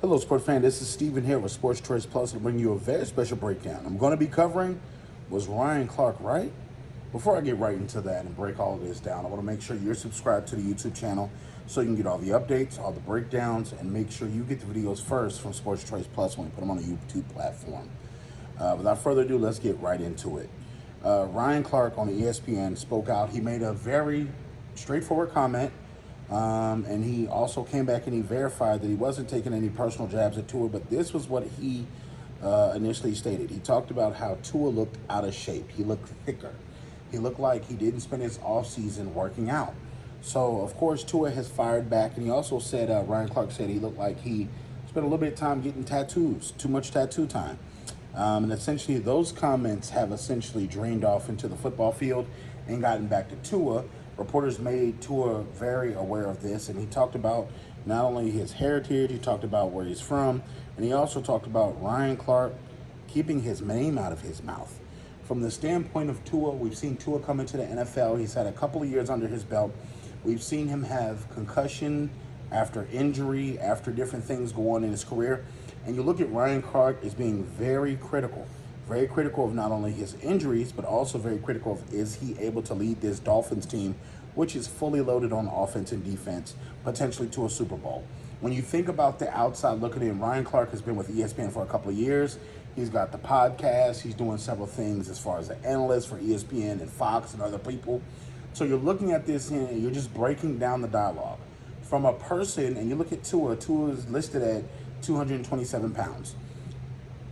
Hello, sports fan. This is Steven here with Sports Choice Plus to bring you a very special breakdown. I'm going to be covering, was Ryan Clark right? Before I get right into that and break all of this down, I want to make sure you're subscribed to the YouTube channel so you can get all the updates, all the breakdowns, and make sure you get the videos first from Sports Choice Plus when we put them on the YouTube platform. Without further ado, let's get right into it. Ryan Clark on ESPN spoke out. He made a very straightforward comment. And he also came back and he verified that he wasn't taking any personal jabs at Tua, but this was what he initially stated. He talked about how Tua looked out of shape. He looked thicker. He looked like he didn't spend his offseason working out. So, of course, Tua has fired back, and he also said, Ryan Clark said he looked like he spent a little bit of time getting tattoos, too much tattoo time. And essentially, those comments have essentially drained off into the football field and gotten back to Tua. Reporters made Tua very aware of this, and he talked about not only his heritage, he talked about where he's from, and he also talked about Ryan Clark keeping his name out of his mouth. From the standpoint of Tua, we've seen Tua come into the NFL. He's had a couple of years under his belt. We've seen him have concussion after injury, after different things go on in his career. And you look at Ryan Clark as being very critical of not only his injuries, but also very critical of is he able to lead this Dolphins team, which is fully loaded on offense and defense, potentially to a Super Bowl. When you think about the outside looking in, Ryan Clark has been with ESPN for a couple of years. He's got the podcast. He's doing several things as far as an analyst for ESPN and Fox and other people. So you're looking at this and you're just breaking down the dialogue. From a person, and you look at Tua is listed at 227 pounds.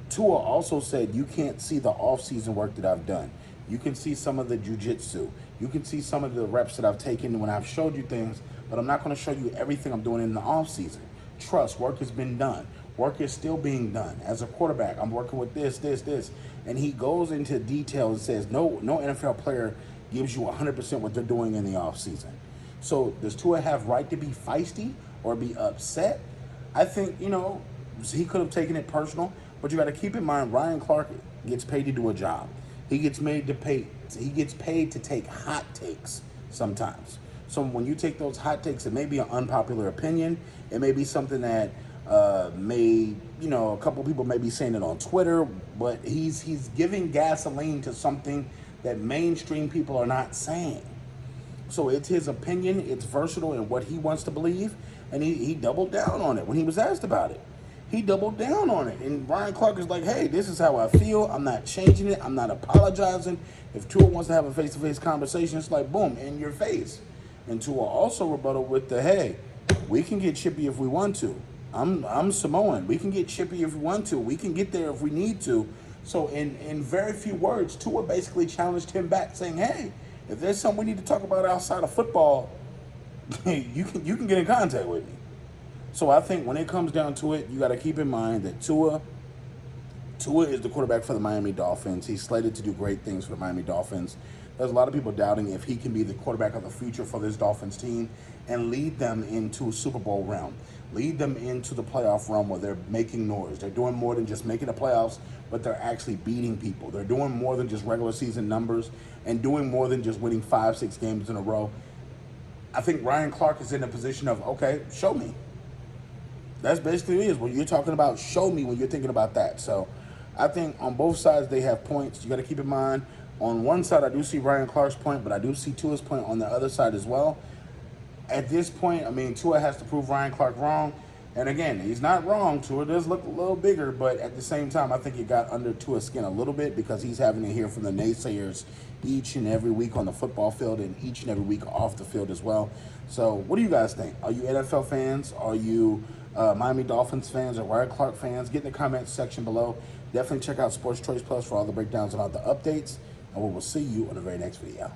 Tua also said, you can't see the off-season work that I've done. You can see some of the jiu-jitsu. You can see some of the reps that I've taken when I've showed you things, but I'm not going to show you everything I'm doing in the off-season. Trust, work has been done. Work is still being done. As a quarterback, I'm working with this. And he goes into detail and says, no NFL player gives you 100% what they're doing in the off-season. So does Tua have right to be feisty or be upset? I think, he could have taken it personal. But you got to keep in mind, Ryan Clark gets paid to do a job. He gets paid to take hot takes sometimes. So when you take those hot takes, it may be an unpopular opinion. It may be something that a couple people may be saying it on Twitter, but he's giving gasoline to something that mainstream people are not saying. So it's his opinion. It's versatile in what he wants to believe, and he doubled down on it when he was asked about it. He doubled down on it. And Ryan Clark is like, hey, this is how I feel. I'm not changing it. I'm not apologizing. If Tua wants to have a face-to-face conversation, it's like, boom, in your face. And Tua also rebutted with the, hey, we can get chippy if we want to. I'm Samoan. We can get chippy if we want to. We can get there if we need to. So in very few words, Tua basically challenged him back, saying, hey, if there's something we need to talk about outside of football, you can get in contact with me. So I think when it comes down to it, you got to keep in mind that Tua is the quarterback for the Miami Dolphins. He's slated to do great things for the Miami Dolphins. There's a lot of people doubting if he can be the quarterback of the future for this Dolphins team and lead them into a Super Bowl realm, lead them into the playoff realm where they're making noise. They're doing more than just making the playoffs, but they're actually beating people. They're doing more than just regular season numbers and doing more than just winning 5-6 games in a row. I think Ryan Clark is in a position of, okay, show me. That's basically it is. When you're talking about show me when you're thinking about that. So I think on both sides they have points. You got to keep in mind, on one side I do see Ryan Clark's point, but I do see Tua's point on the other side as well. At this point, Tua has to prove Ryan Clark wrong. And again, he's not wrong. Tua does look a little bigger, but at the same time, I think it got under Tua's skin a little bit because he's having to hear from the naysayers each and every week on the football field and each and every week off the field as well. So what do you guys think? Are you NFL fans? Are you Miami Dolphins fans or Ryan Clark fans? Get in the comments section below. Definitely check out Sports Choice Plus for all the breakdowns and all the updates. And we will see you on the very next video.